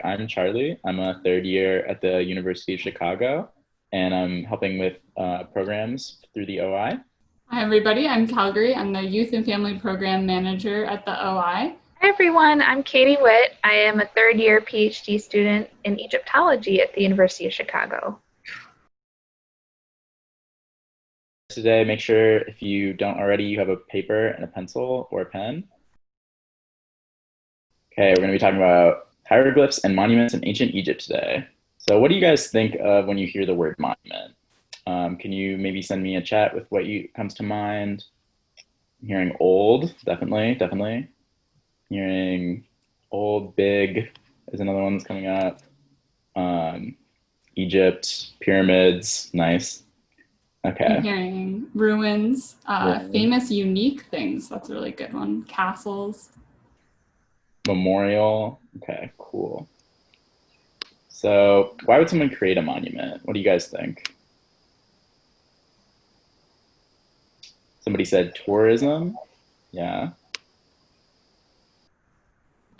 I'm Charlie. I'm a third year at the University of Chicago, and I'm helping with programs through the OI. Hi, everybody. I'm Calgary. I'm the Youth and Family Program Manager at the OI. Hi everyone, I'm Catie Witt. I am a third year PhD student in Egyptology at the University of Chicago. Today, make sure if you don't already, you have a paper and a pencil or a pen. Okay, we're going to be talking about hieroglyphs and monuments in ancient Egypt today. So what do you guys think of when you hear the word monument? Can you maybe send me a chat with what comes to mind? I'm hearing old, definitely. Hearing old, big is another one that's coming up. Egypt, pyramids, nice. I'm Okay. hearing ruins, Yeah. famous, unique things. That's a really good one. Castles. Memorial. Okay, cool. So why would someone create a monument? What do you guys think? Somebody said tourism. Yeah.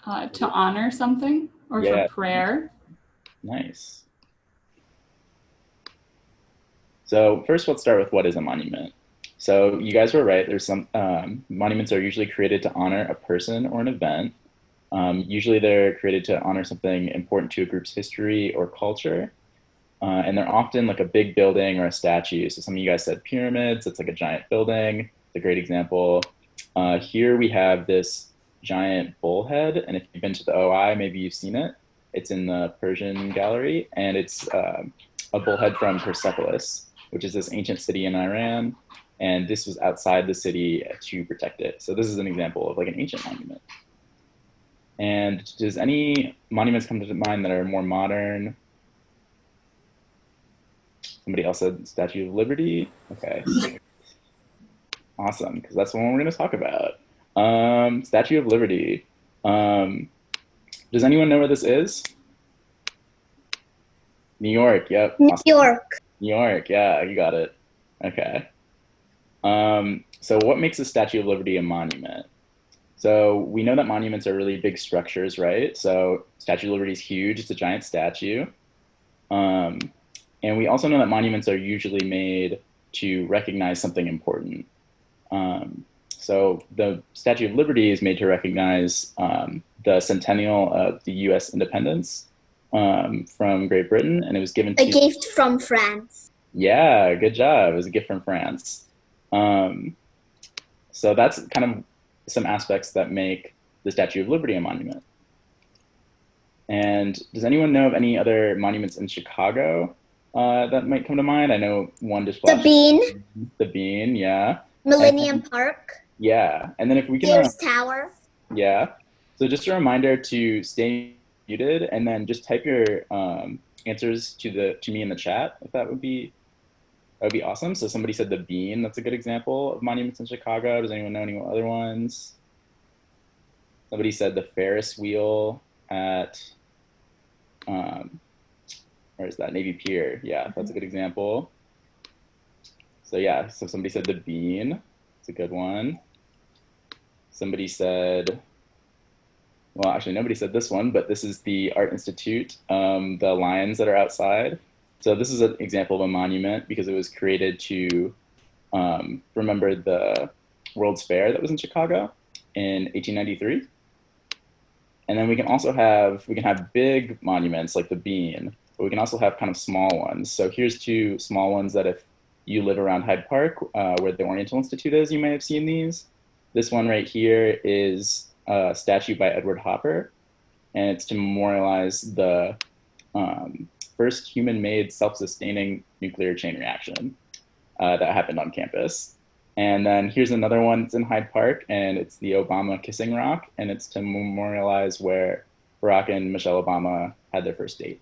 To honor something or for Yeah. prayer. Nice. So first, let's start with what is a monument. So you guys were right. There's some monuments are usually created to honor a person or an event. Usually they're created to honor something important to a group's history or culture. And they're often like a big building or a statue. So some of you guys said pyramids. It's like a giant building. It's a great example. Here we have this giant bullhead. And if you've been to the OI, maybe you've seen it. It's in the Persian gallery. And it's a bullhead from Persepolis, which is this ancient city in Iran. And this was outside the city to protect it. So this is an example of like an ancient monument. And does any monuments come to mind that are more modern? Somebody else said Statue of Liberty. Okay. Awesome, because that's the one we're going to talk about. Statue of Liberty. Does anyone know where this is? New York, yep. New Awesome. York. New York, yeah, you got it. Okay. So what makes the Statue of Liberty a monument? So we know that monuments are really big structures, right? So Statue of Liberty is huge. It's a giant statue. And we also know that monuments are usually made to recognize something important. So the Statue of Liberty is made to recognize the centennial of the US independence from Great Britain, and it was given to— A gift from France. Yeah, good job. It was a gift from France. So that's kind of some aspects that make the Statue of Liberty a monument. And does anyone know of any other monuments in Chicago that might come to mind? I know one just The Bean. The Bean, yeah. Millennium Park. Yeah, and then if we can— Sears Tower. Yeah. So just a reminder to stay muted and then just type your answers to me in the chat, if that would be awesome. So somebody said the Bean. That's a good example of monuments in Chicago. Does anyone know any other ones? Somebody said the Ferris wheel at where is that? Navy Pier. Yeah, that's a good example. So yeah, so somebody said the Bean. It's a good one. Somebody said, well, actually nobody said this one, but this is the Art Institute, the lions that are outside. So this is an example of a monument because it was created to remember the World's Fair that was in Chicago in 1893. And then we can also have big monuments like the Bean, but we can also have kind of small ones. So here's two small ones that if you live around Hyde Park, where the Oriental Institute is, you may have seen these. This one right here is a statue by Edward Hopper, and it's to memorialize the first human-made self-sustaining nuclear chain reaction that happened on campus. And then here's another one. It's in Hyde Park, and it's the Obama Kissing Rock, and it's to memorialize where Barack and Michelle Obama had their first date.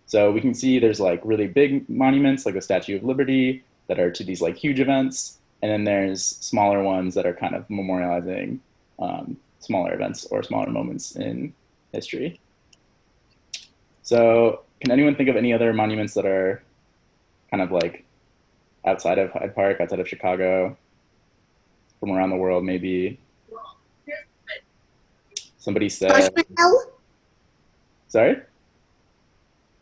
So we can see there's like really big monuments, like the Statue of Liberty, that are to these like huge events, and then there's smaller ones that are kind of memorializing smaller events or smaller moments in history. So can anyone think of any other monuments that are kind of like outside of Hyde Park, outside of Chicago, from around the world Taj maybe? Somebody said Sorry?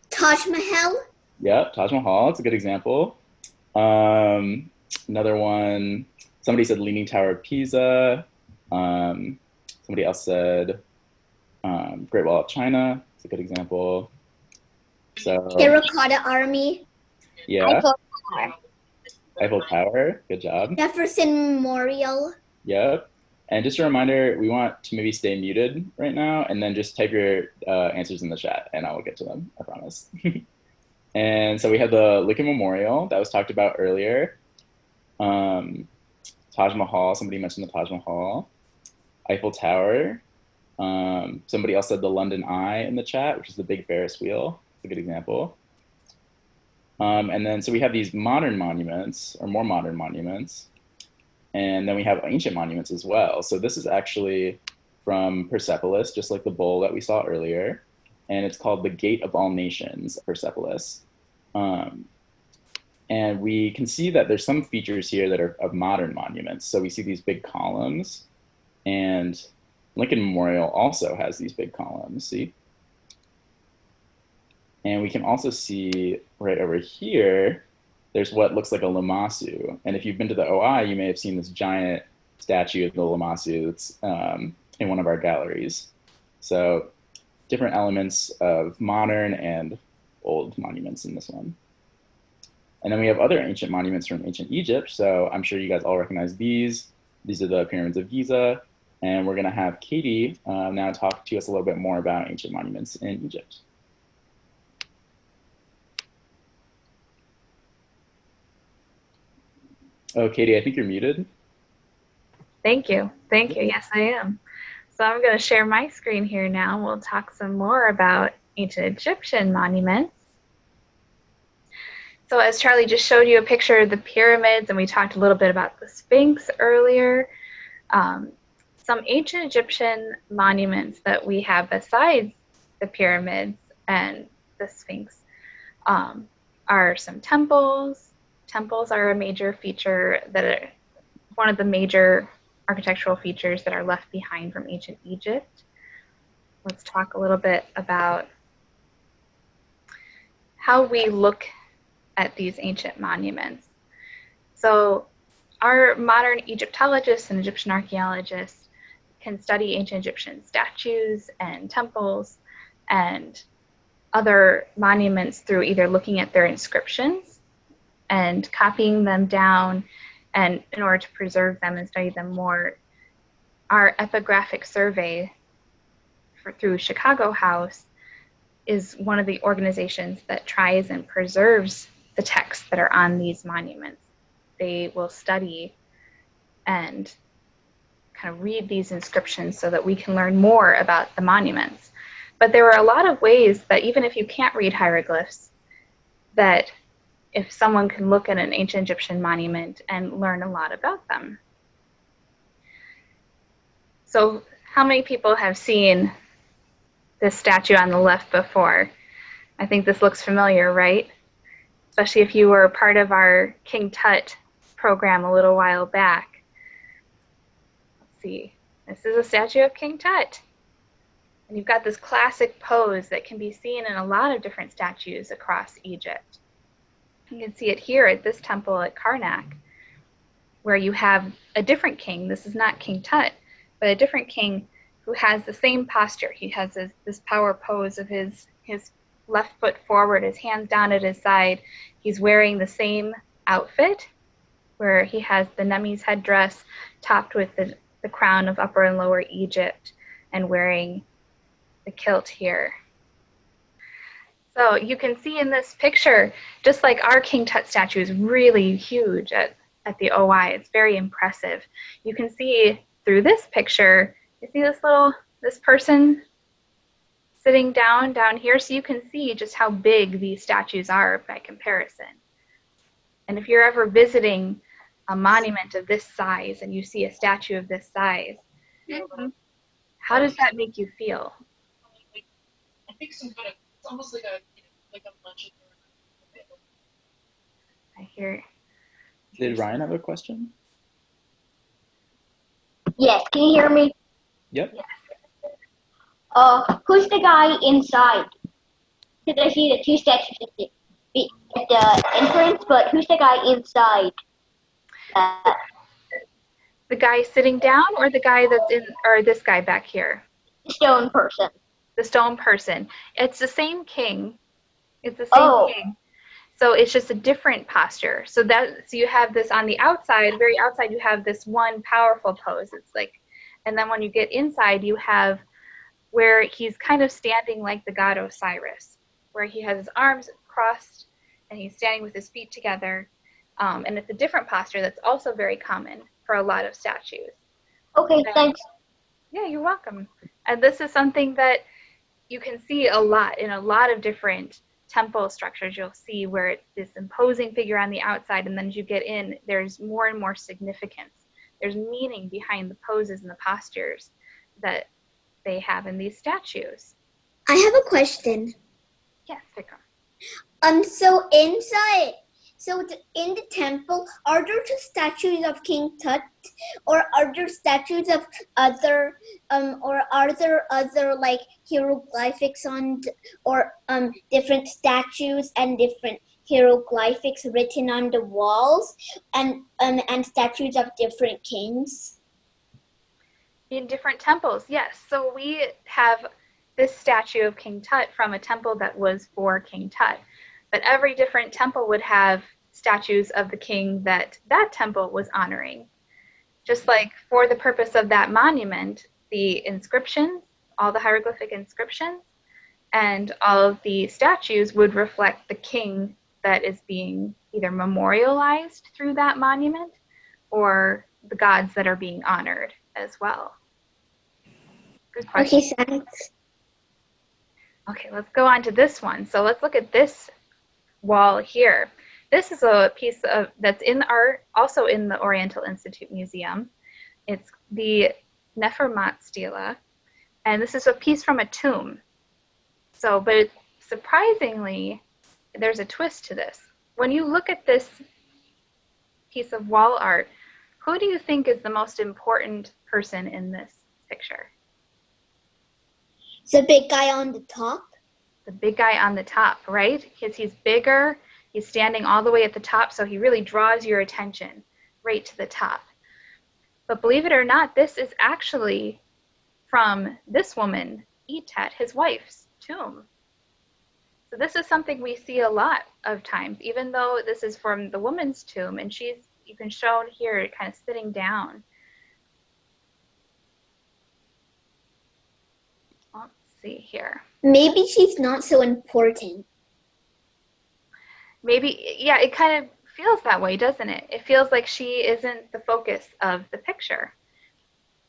Taj Mahal. Yep, Taj Mahal. It's a good example. Another one, somebody said Leaning Tower of Pisa. Somebody else said Great Wall of China. It's a good example. So Terracotta Army. yeah, Eiffel Tower. Eiffel Tower. Good job. Jefferson Memorial. Yep. And just a reminder, we want to maybe stay muted right now, and then just type your answers in the chat, and I will get to them, I promise. And so we have the Lincoln Memorial that was talked about earlier. Taj Mahal, somebody mentioned the Taj Mahal. Eiffel Tower. Somebody else said the London Eye in the chat, which is the big Ferris wheel. It's a good example. And then, so we have these modern monuments, or more modern monuments. And then we have ancient monuments as well. So this is actually from Persepolis, just like the bowl that we saw earlier. And it's called the Gate of All Nations, Persepolis. And we can see that there's some features here that are of modern monuments. So we see these big columns, and Lincoln Memorial also has these big columns, see? And we can also see right over here, there's what looks like a Lamassu. And if you've been to the OI, you may have seen this giant statue of the Lamassu that's in one of our galleries. So different elements of modern and old monuments in this one. And then we have other ancient monuments from ancient Egypt. So I'm sure you guys all recognize these. These are the pyramids of Giza. And we're gonna have Catie now talk to us a little bit more about ancient monuments in Egypt. Oh, Catie, I think you're muted. Thank you. Thank you. Yes, I am. So I'm going to share my screen here now. We'll talk some more about ancient Egyptian monuments. So as Charlie just showed you a picture of the pyramids, and we talked a little bit about the Sphinx earlier, some ancient Egyptian monuments that we have besides the pyramids and the Sphinx are some temples. Temples are a major feature that are one of the major architectural features that are left behind from ancient Egypt. Let's talk a little bit about how we look at these ancient monuments. So our modern Egyptologists and Egyptian archaeologists can study ancient Egyptian statues and temples and other monuments through either looking at their inscriptions and copying them down, and in order to preserve them and study them more. Our epigraphic survey through Chicago House is one of the organizations that tries and preserves the texts that are on these monuments. They will study and kind of read these inscriptions so that we can learn more about the monuments. But there are a lot of ways that even if you can't read hieroglyphs, that if someone can look at an ancient Egyptian monument and learn a lot about them. So how many people have seen this statue on the left before? I think this looks familiar, right? Especially if you were part of our King Tut program a little while back. Let's see, this is a statue of King Tut. And you've got this classic pose that can be seen in a lot of different statues across Egypt. You can see it here at this temple at Karnak, where you have a different king. This is not King Tut, but a different king who has the same posture. He has this power pose of his left foot forward, his hands down at his side. He's wearing the same outfit, where he has the Nemes headdress topped with the crown of Upper and Lower Egypt, and wearing the kilt here. So you can see in this picture, just like our King Tut statue is really huge at the OI, it's very impressive. You can see through this picture, you see this person sitting down here, so you can see just how big these statues are by comparison. And if you're ever visiting a monument of this size and you see a statue of this size, how does that make you feel? I think some kind of, it's almost like a lunch. I hear. Did Ryan have a question? Yes, can you hear me? Yep. Who's the guy inside? Because I see the two statues at the entrance, but who's the guy inside? The guy sitting down, or the guy that's in, or this guy back here? The stone person. The stone person. It's the same king. It's the same king. So it's just a different posture. So you have this on the outside, very outside, you have this one powerful pose. It's like, and then when you get inside, you have where he's kind of standing like the god Osiris, where he has his arms crossed and he's standing with his feet together. And it's a different posture that's also very common for a lot of statues. Okay, thanks. Yeah, you're welcome. And this is something that you can see a lot in a lot of different temple structures. You'll see where it's this imposing figure on the outside, and then as you get in, there's more and more significance. There's meaning behind the poses and the postures that they have in these statues. I have a question. Yes, Vikram. So inside, in the temple, are there just statues of King Tut, or are there statues of other, or are there other like hieroglyphics or different statues and different hieroglyphics written on the walls, and statues of different kings? In different temples, yes. So we have this statue of King Tut from a temple that was for King Tut. But every different temple would have statues of the king that temple was honoring. Just like for the purpose of that monument, the inscriptions, all the hieroglyphic inscriptions, and all of the statues would reflect the king that is being either memorialized through that monument or the gods that are being honored as well. Good question. Okay, thanks. Okay, let's go on to this one. So let's look at this wall here. This is a piece of that's in art, also in the Oriental Institute Museum. It's the Nefermat stela, and this is a piece from a tomb. So, but surprisingly, there's a twist to this. When you look at this piece of wall art, who do you think is the most important person in this picture? The big guy on the top? The big guy on the top, right? Because he's bigger, he's standing all the way at the top, so he really draws your attention right to the top. But believe it or not, this is actually from this woman, Etet, his wife's tomb. So this is something we see a lot of times, even though this is from the woman's tomb, and you can show here kind of sitting down. Let's see here. Maybe she's not so important. Maybe, yeah, it kind of feels that way, doesn't it? It feels like she isn't the focus of the picture.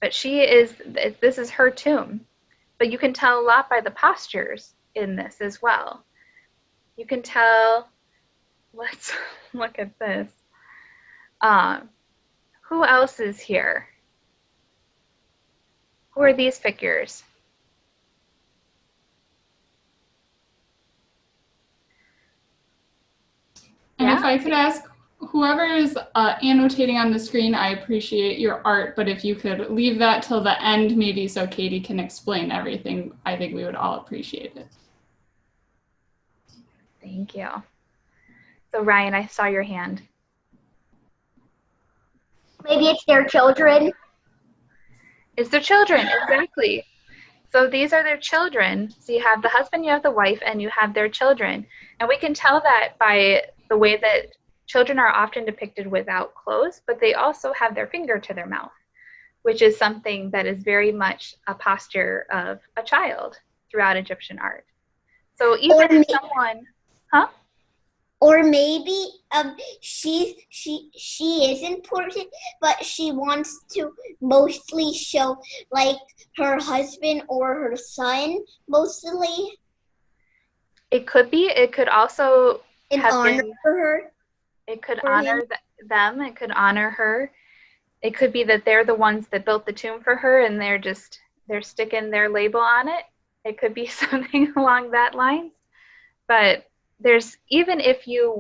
But she is, this is her tomb. But you can tell a lot by the postures in this as well. You can tell, let's look at this. Who else is here? Who are these figures? And Yeah? if I could ask, whoever is annotating on the screen, I appreciate your art, but if you could leave that till the end, maybe so Catie can explain everything, I think we would all appreciate it. Thank you. So Ryan, I saw your hand. Maybe it's their children. It's their children, exactly. So these are their children. So you have the husband, you have the wife, and you have their children. And we can tell that by the way that children are often depicted without clothes, but they also have their finger to their mouth, which is something that is very much a posture of a child throughout Egyptian art. So even if someone, huh? Or maybe she is important, but she wants to mostly show like her husband or her son mostly. It could be. It could also in have honor been, for her. It could for honor them. It could honor her. It could be that they're the ones that built the tomb for her, and they're sticking their label on it. It could be something along that line. But there's, even if you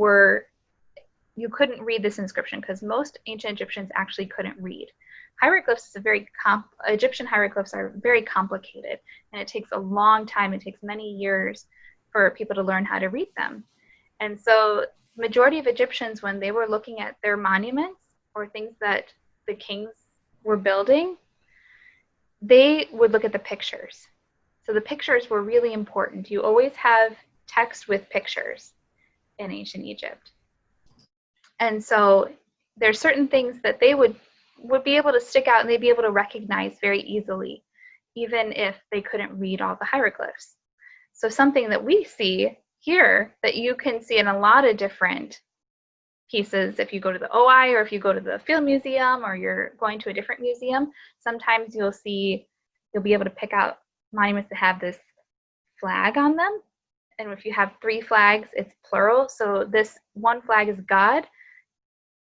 couldn't read this inscription, because most ancient Egyptians actually couldn't read. hieroglyphs is Egyptian hieroglyphs are very complicated, and it takes a long time. It takes many years for people to learn how to read them. And so majority of Egyptians, when they were looking at their monuments or things that the kings were building, they would look at the pictures. So the pictures were really important. You always have text with pictures in ancient Egypt. And so there's certain things that they would be able to stick out and they'd be able to recognize very easily, even if they couldn't read all the hieroglyphs. So something that we see here that you can see in a lot of different pieces, if you go to the OI or if you go to the Field Museum or you're going to a different museum, sometimes you'll be able to pick out monuments that have this flag on them. And if you have 3 flags, it's plural. So this one flag is God,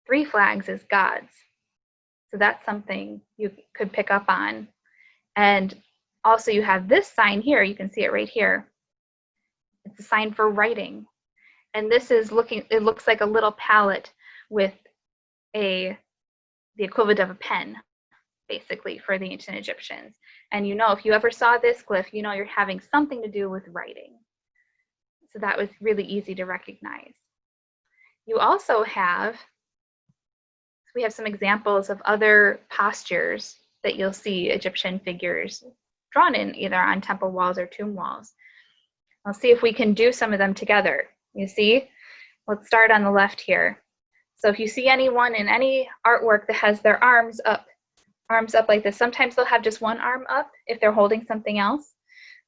3 flags is gods. So that's something you could pick up on. And also you have this sign here, you can see it right here. It's a sign for writing. And this is it looks like a little palette with the equivalent of a pen, basically, for the ancient Egyptians. And if you ever saw this glyph, you're having something to do with writing. So that was really easy to recognize. You also we have some examples of other postures that you'll see Egyptian figures drawn in, either on temple walls or tomb walls. I'll see if we can do some of them together. You see? Let's start on the left here. So if you see anyone in any artwork that has their arms up like this, sometimes they'll have just one arm up if they're holding something else,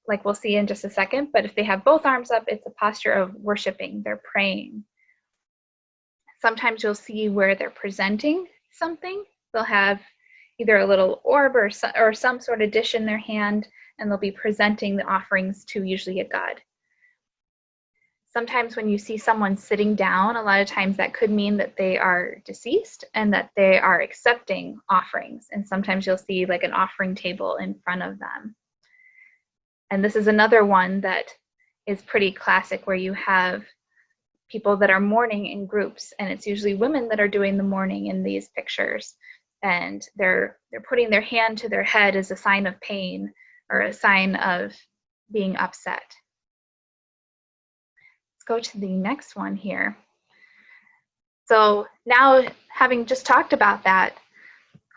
like we'll see in just a second. But if they have both arms up, it's a posture of worshiping, they're praying. Sometimes you'll see where they're presenting something. They'll have either a little orb or some sort of dish in their hand, and they'll be presenting the offerings to usually a god. Sometimes when you see someone sitting down, a lot of times that could mean that they are deceased and that they are accepting offerings. And sometimes you'll see like an offering table in front of them. And this is another one that is pretty classic, where you have people that are mourning in groups, and it's usually women that are doing the mourning in these pictures. And they're putting their hand to their head as a sign of pain or a sign of being upset. Let's go to the next one here. So now, having just talked about that,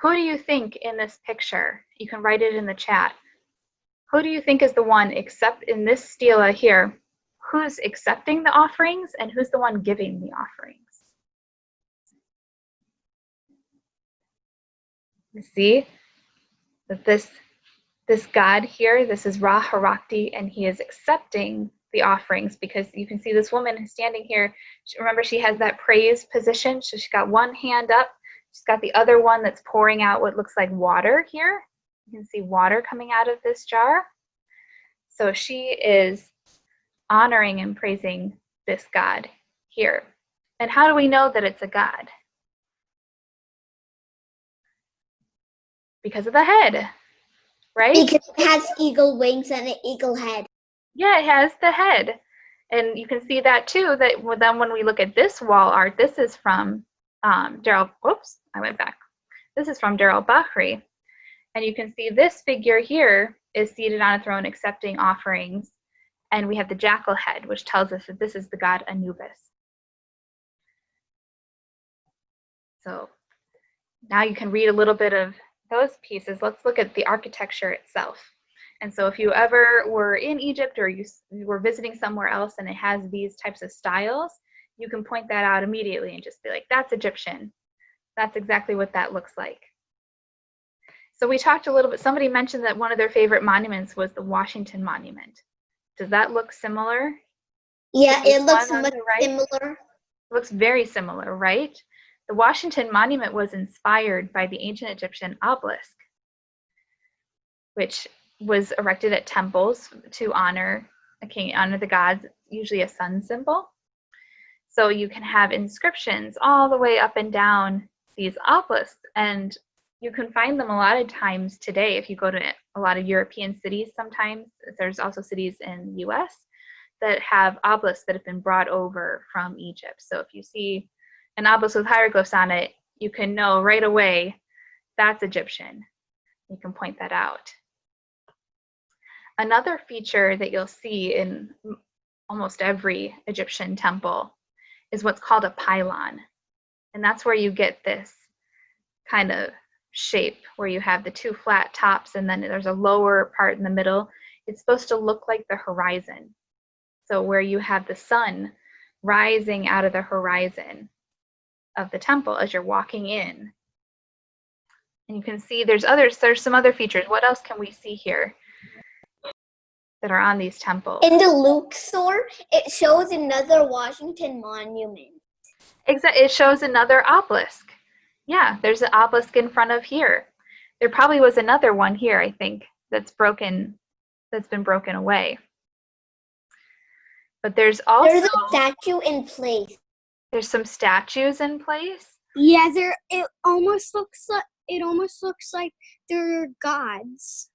who do you think in this picture? You can write it in the chat. Who do you think is the one, except in this stela here, who's accepting the offerings and who's the one giving the offerings? You see that this god here, this is Ra Harakti, and he is accepting the offerings, because you can see this woman standing here. Remember, she has that praise position. So she's got one hand up. She's got the other one that's pouring out what looks like water here. You can see water coming out of this jar. So she is honoring and praising this god here. And how do we know that it's a god? Because of the head, right? Because it has eagle wings and an eagle head. Yeah, it has the head. And you can see that too, that then when we look at this wall art, this is from Daryl, whoops, I went back. This is from Daryl Bahri. And you can see this figure here is seated on a throne accepting offerings. And we have the jackal head, which tells us that this is the god Anubis. So now you can read a little bit of those pieces. Let's look at the architecture itself. And so if you ever were in Egypt or you were visiting somewhere else and it has these types of styles, you can point that out immediately and just be like, that's Egyptian. That's exactly what that looks like. So we talked a little bit, somebody mentioned that one of their favorite monuments was the Washington Monument. Does that look similar? Yeah, it looks much similar. It looks very similar, right? The Washington Monument was inspired by the ancient Egyptian obelisk, which was erected at temples to honor a king, honor the gods, usually a sun symbol. So you can have inscriptions all the way up and down these obelisks, and you can find them a lot of times today. If you go to a lot of European cities, sometimes there's also cities in the US that have obelisks that have been brought over from Egypt. So if you see an obelisk with hieroglyphs on it, you can know right away That's Egyptian. You can point that out. Another feature that you'll see in almost every Egyptian temple is what's called a pylon. And that's where you get this kind of shape where you have the two flat tops and then there's a lower part in the middle. It's supposed to look like the horizon. So where you have the sun rising out of the horizon of the temple as you're walking in. And you can see there's some other features. What else can we see here that are on these temples? In the Luxor, it shows another Washington monument. Exactly, it shows another obelisk. Yeah, there's an obelisk in front of here. There probably was another one here, I think, that's been broken away. But there's also There's a statue in place. There's some statues in place. Yeah, it almost looks like they're gods.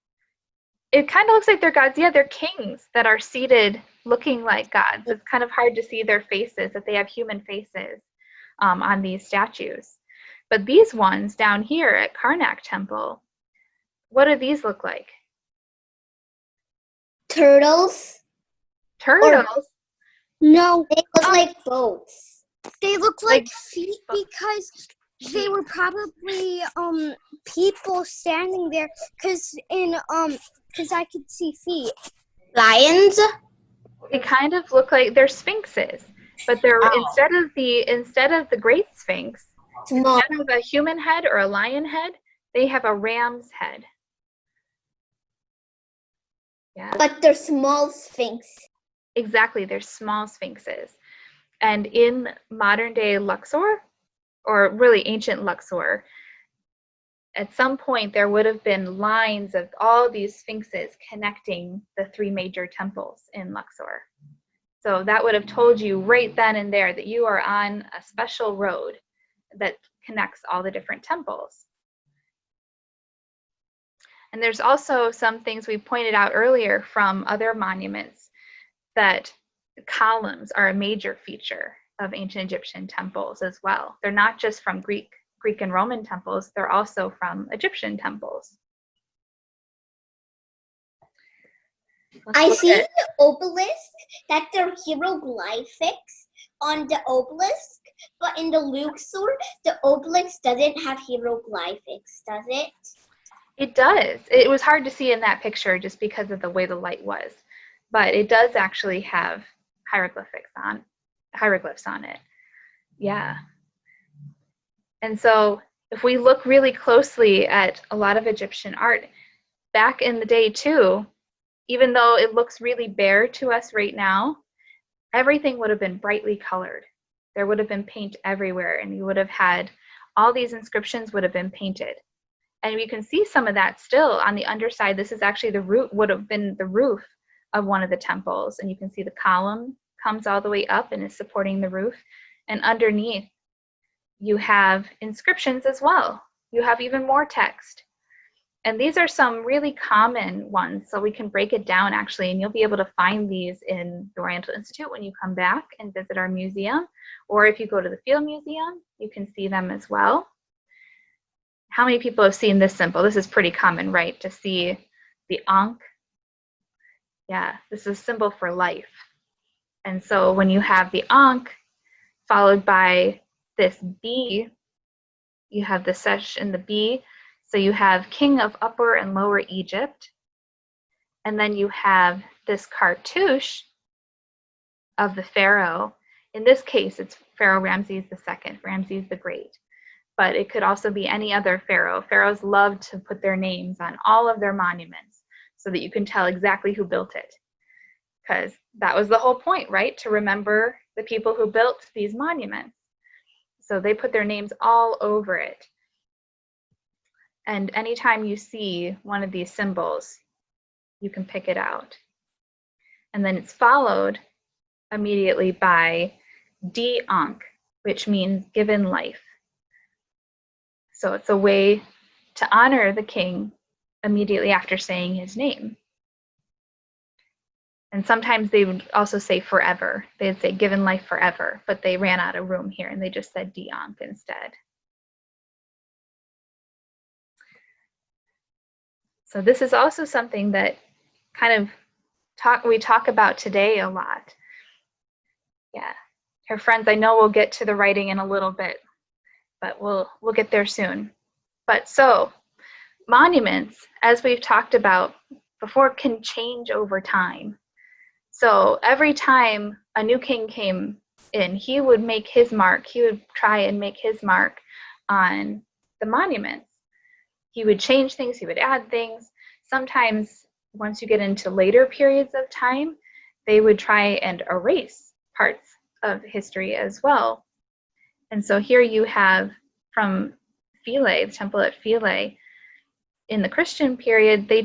It kind of looks like they're gods. Yeah, they're kings that are seated looking like gods. It's kind of hard to see their faces, that they have human faces on these statues. But these ones down here at Karnak Temple, what do these look like? Turtles? Turtles? No, They look like boats. they look like feet because they were probably people standing there because I could see feet. Lions? They kind of look like they're sphinxes, but they're instead of the Great Sphinx, Small. instead of a human head or a lion head, they have a ram's head. Yeah. But they're small sphinx. Exactly, they're small sphinxes. And in modern day Luxor, or really ancient Luxor, at some point there would have been lines of all these sphinxes connecting the three major temples in Luxor. So that would have told you right then and there that you are on a special road that connects all the different temples. And there's also some things we pointed out earlier from other monuments that columns are a major feature of ancient Egyptian temples as well. They're not just from Greek and Roman temples, they're also from Egyptian temples. I see in the obelisk that there are hieroglyphics on the obelisk, but in the Luxor, the obelisk doesn't have hieroglyphics, does it? It does. It was hard to see in that picture just because of the way the light was, but it does actually have hieroglyphs on it. Yeah. And so if we look really closely at a lot of Egyptian art, back in the day too, even though it looks really bare to us right now, everything would have been brightly colored. There would have been paint everywhere, and you would have had all these inscriptions would have been painted. And you can see some of that still on the underside. This is actually would have been the roof of one of the temples. And you can see the column comes all the way up and is supporting the roof. And underneath, you have inscriptions as well. You have even more text. And these are some really common ones. So we can break it down actually, and you'll be able to find these in the Oriental Institute when you come back and visit our museum. Or if you go to the Field Museum, you can see them as well. How many people have seen this symbol? This is pretty common, right? To see the Ankh. Yeah, this is a symbol for life. And so when you have the Ankh followed by this B, you have the Sesh and the B. So you have King of Upper and Lower Egypt. And then you have this cartouche of the Pharaoh. In this case, it's Pharaoh Ramses II, Ramses the Great. But it could also be any other pharaoh. Pharaohs loved to put their names on all of their monuments so that you can tell exactly who built it. Because that was the whole point, right? To remember the people who built these monuments. So they put their names all over it. And anytime you see one of these symbols, you can pick it out. And then it's followed immediately by D-Ankh, which means given life. So it's a way to honor the king immediately after saying his name. And sometimes they would also say forever. They'd say given life forever, but they ran out of room here and they just said D-Ankh instead. So this is also something that kind of we talk about today a lot. Yeah, her friends, I know we'll get to the writing in a little bit, but we'll get there soon. But so monuments, as we've talked about before, can change over time. So every time a new king came in, he would make his mark. He would try and make his mark on the monuments. He would change things, he would add things. Sometimes once you get into later periods of time, they would try and erase parts of history as well. And so here you have from Philae, the temple at Philae, in the Christian period, they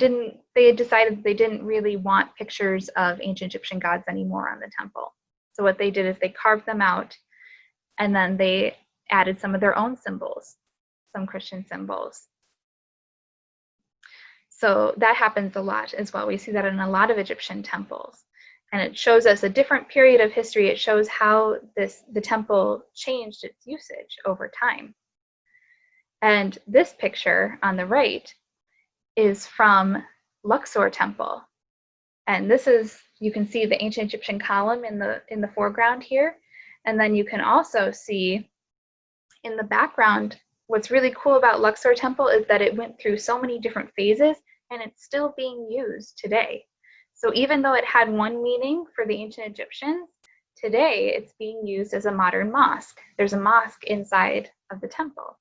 had decided they didn't really want pictures of ancient Egyptian gods anymore on the temple. So what they did is they carved them out, and then they added some of their own symbols, some Christian symbols. So that happens a lot as well. We see that in a lot of Egyptian temples. And it shows us a different period of history. It shows how the temple changed its usage over time. And this picture on the right is from Luxor Temple. And this is, you can see the ancient Egyptian column in the foreground here. And then you can also see in the background, what's really cool about Luxor Temple is that it went through so many different phases, and it's still being used today. So even though it had one meaning for the ancient Egyptians, today it's being used as a modern mosque. There's a mosque inside of the temple.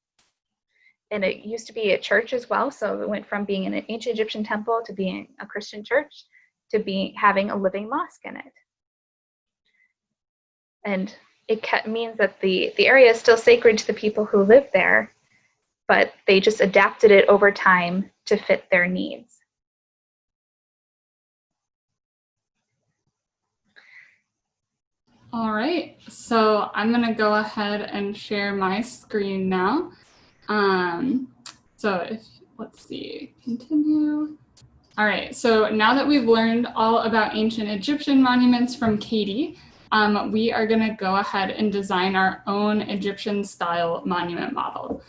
And it used to be a church as well, so it went from being an ancient Egyptian temple to being a Christian church to having a living mosque in it. And it means that the area is still sacred to the people who live there, but they just adapted it over time to fit their needs. All right, so I'm gonna go ahead and share my screen now. Let's see, continue. All right, so now that we've learned all about ancient Egyptian monuments from Catie, we are gonna go ahead and design our own Egyptian style monument model.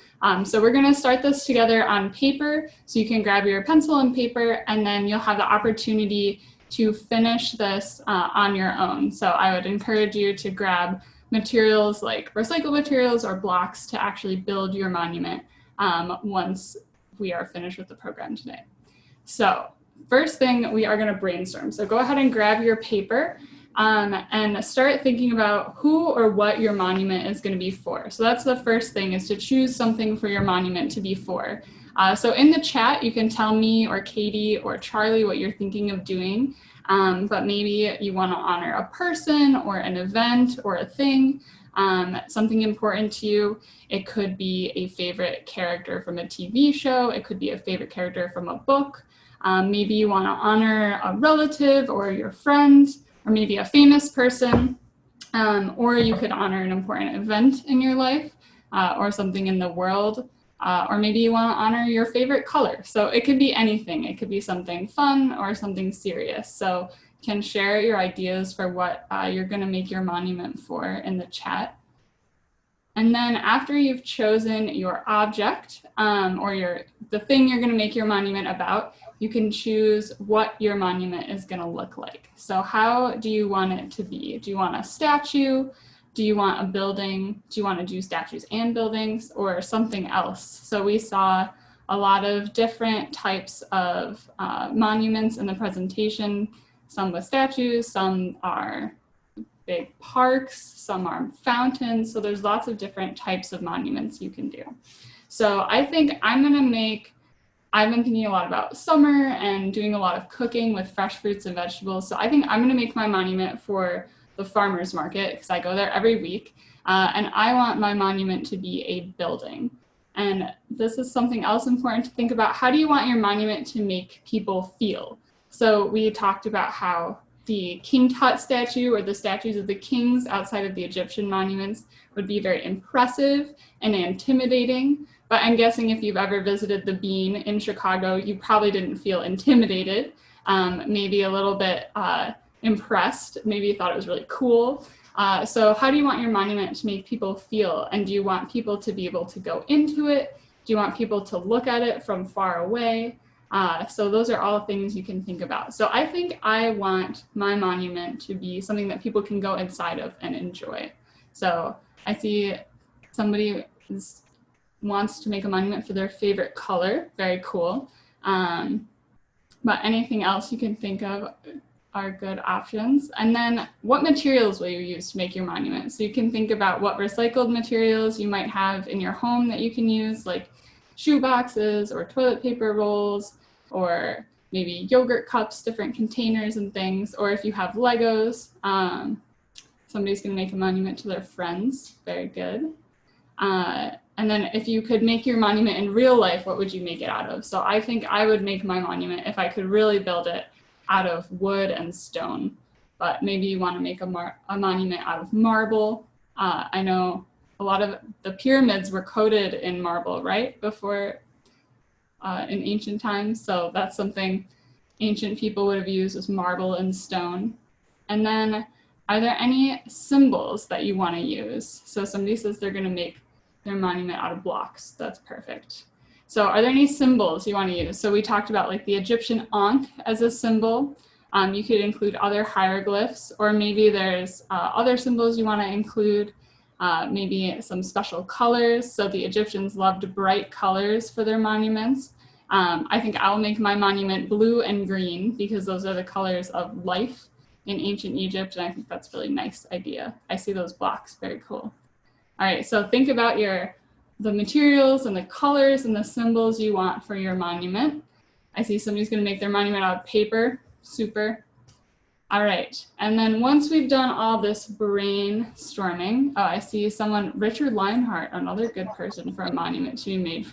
So we're gonna start this together on paper, so you can grab your pencil and paper, and then you'll have the opportunity to finish this on your own. So I would encourage you to grab materials like recycled materials or blocks to actually build your monument once we are finished with the program today. So first thing, we are going to brainstorm. So go ahead and grab your paper and start thinking about who or what your monument is going to be for. So that's the first thing, is to choose something for your monument to be for. So in the chat, you can tell me or Catie or Charlie what you're thinking of doing, but maybe you want to honor a person or an event or a thing, something important to you. It could be a favorite character from a TV show. It could be a favorite character from a book. Maybe you want to honor a relative or your friend, or maybe a famous person, or you could honor an important event in your life or something in the world, or maybe you want to honor your favorite color. So it could be anything. It could be something fun or something serious. So you can share your ideas for what you're going to make your monument for in the chat. And then after you've chosen your object or the thing you're going to make your monument about, you can choose what your monument is going to look like. So how do you want it to be? Do you want a statue? Do you want a building? Do you want to do statues and buildings, or something else? So we saw a lot of different types of monuments in the presentation, some with statues, some are big parks, some are fountains. So there's lots of different types of monuments you can do. So I think I've been thinking a lot about summer and doing a lot of cooking with fresh fruits and vegetables. So I think I'm gonna make my monument for the farmer's market, because I go there every week. And I want my monument to be a building. And this is something else important to think about. How do you want your monument to make people feel? So we talked about how the King Tut statue, or the statues of the kings outside of the Egyptian monuments, would be very impressive and intimidating. But I'm guessing if you've ever visited the Bean in Chicago, you probably didn't feel intimidated, maybe a little bit impressed, maybe you thought it was really cool. So how do you want your monument to make people feel? And do you want people to be able to go into it? Do you want people to look at it from far away? So those are all things you can think about. So I think I want my monument to be something that people can go inside of and enjoy. So I see somebody wants to make a monument for their favorite color. Very cool. But anything else you can think of are good options. And then what materials will you use to make your monument? So you can think about what recycled materials you might have in your home that you can use, like shoe boxes or toilet paper rolls, or maybe yogurt cups, different containers and things. Or if you have Legos, somebody's gonna make a monument to their friends. Very good. And then if you could make your monument in real life, what would you make it out of? So I think I would make my monument, if I could really build it, out of wood and stone. But maybe you want to make a monument out of marble. I know a lot of the pyramids were coated in marble, right? Before, in ancient times. So that's something ancient people would have used, as marble and stone. And then, are there any symbols that you want to use? So somebody says they're going to make their monument out of blocks. That's perfect. So are there any symbols you want to use? So we talked about like the Egyptian Ankh as a symbol. You could include other hieroglyphs, or maybe there's other symbols you want to include, maybe some special colors. So the Egyptians loved bright colors for their monuments. I think I'll make my monument blue and green because those are the colors of life in ancient Egypt, and I think that's a really nice idea. I see those blocks, very cool. All right, so think about the materials and the colors and the symbols you want for your monument. I see somebody's gonna make their monument out of paper, super. All right, and then once we've done all this brainstorming, oh, I see someone, Richard Lionheart, another good person for a monument to be made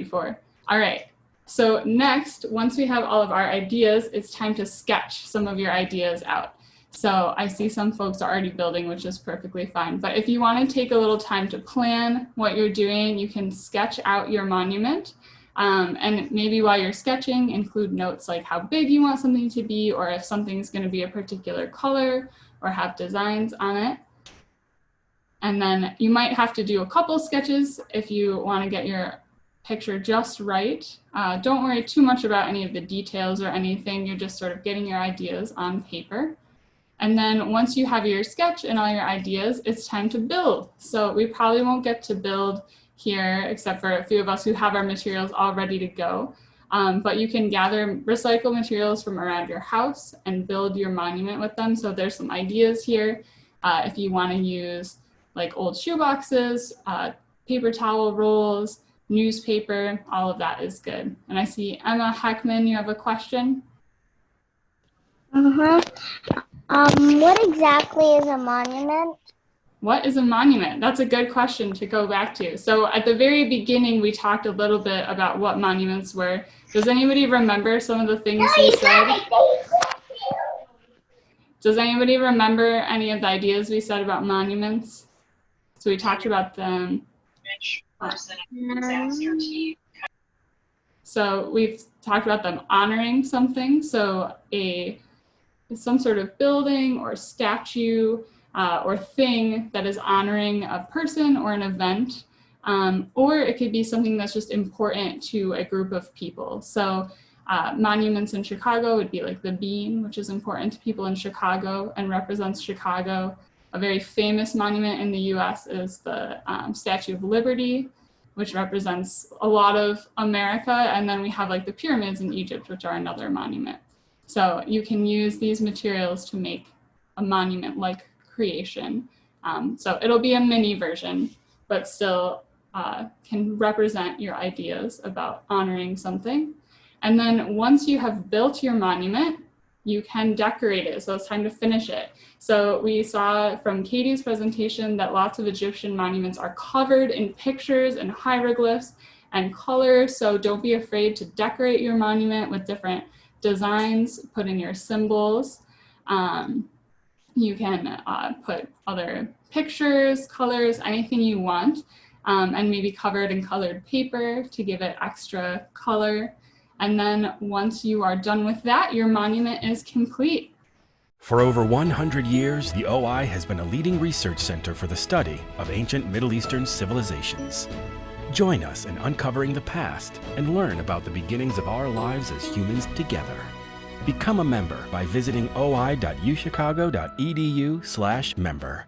for. All right, so next, once we have all of our ideas, it's time to sketch some of your ideas out. So I see some folks are already building, which is perfectly fine. But if you want to take a little time to plan what you're doing, you can sketch out your monument. And maybe while you're sketching, include notes like how big you want something to be, or if something's going to be a particular color or have designs on it. And then you might have to do a couple sketches if you want to get your picture just right. Don't worry too much about any of the details or anything. You're just sort of getting your ideas on paper. And then once you have your sketch and all your ideas, it's time to build. So we probably won't get to build here, except for a few of us who have our materials all ready to go. But you can gather recycled materials from around your house and build your monument with them. So there's some ideas here. If you want to use like old shoe boxes, paper towel rolls, newspaper, all of that is good. And I see Emma Heckman, you have a question? What exactly is a monument? What is a monument? That's a good question to go back to. So at the very beginning, we talked a little bit about what monuments were. Does anybody remember some of the things we said? Does anybody remember any of the ideas we said about monuments? So we talked about them. So we've talked about them honoring something. So some sort of building or statue or thing that is honoring a person or an event, or it could be something that's just important to a group of people. So monuments in Chicago would be like the Bean, which is important to people in Chicago and represents Chicago. A very famous monument in the US is the Statue of Liberty, which represents a lot of America. And then we have like the pyramids in Egypt, which are another monument. So you can use these materials to make a monument-like creation. So it'll be a mini version, but still can represent your ideas about honoring something. And then once you have built your monument, you can decorate it. So it's time to finish it. So we saw from Catie's presentation that lots of Egyptian monuments are covered in pictures and hieroglyphs and colors. So don't be afraid to decorate your monument with different designs, put in your symbols. You can put other pictures, colors, anything you want, and maybe cover it in colored paper to give it extra color. And then once you are done with that, your monument is complete. For over 100 years, the OI has been a leading research center for the study of ancient Middle Eastern civilizations. Join us in uncovering the past and learn about the beginnings of our lives as humans together. Become a member by visiting oi.uchicago.edu/member.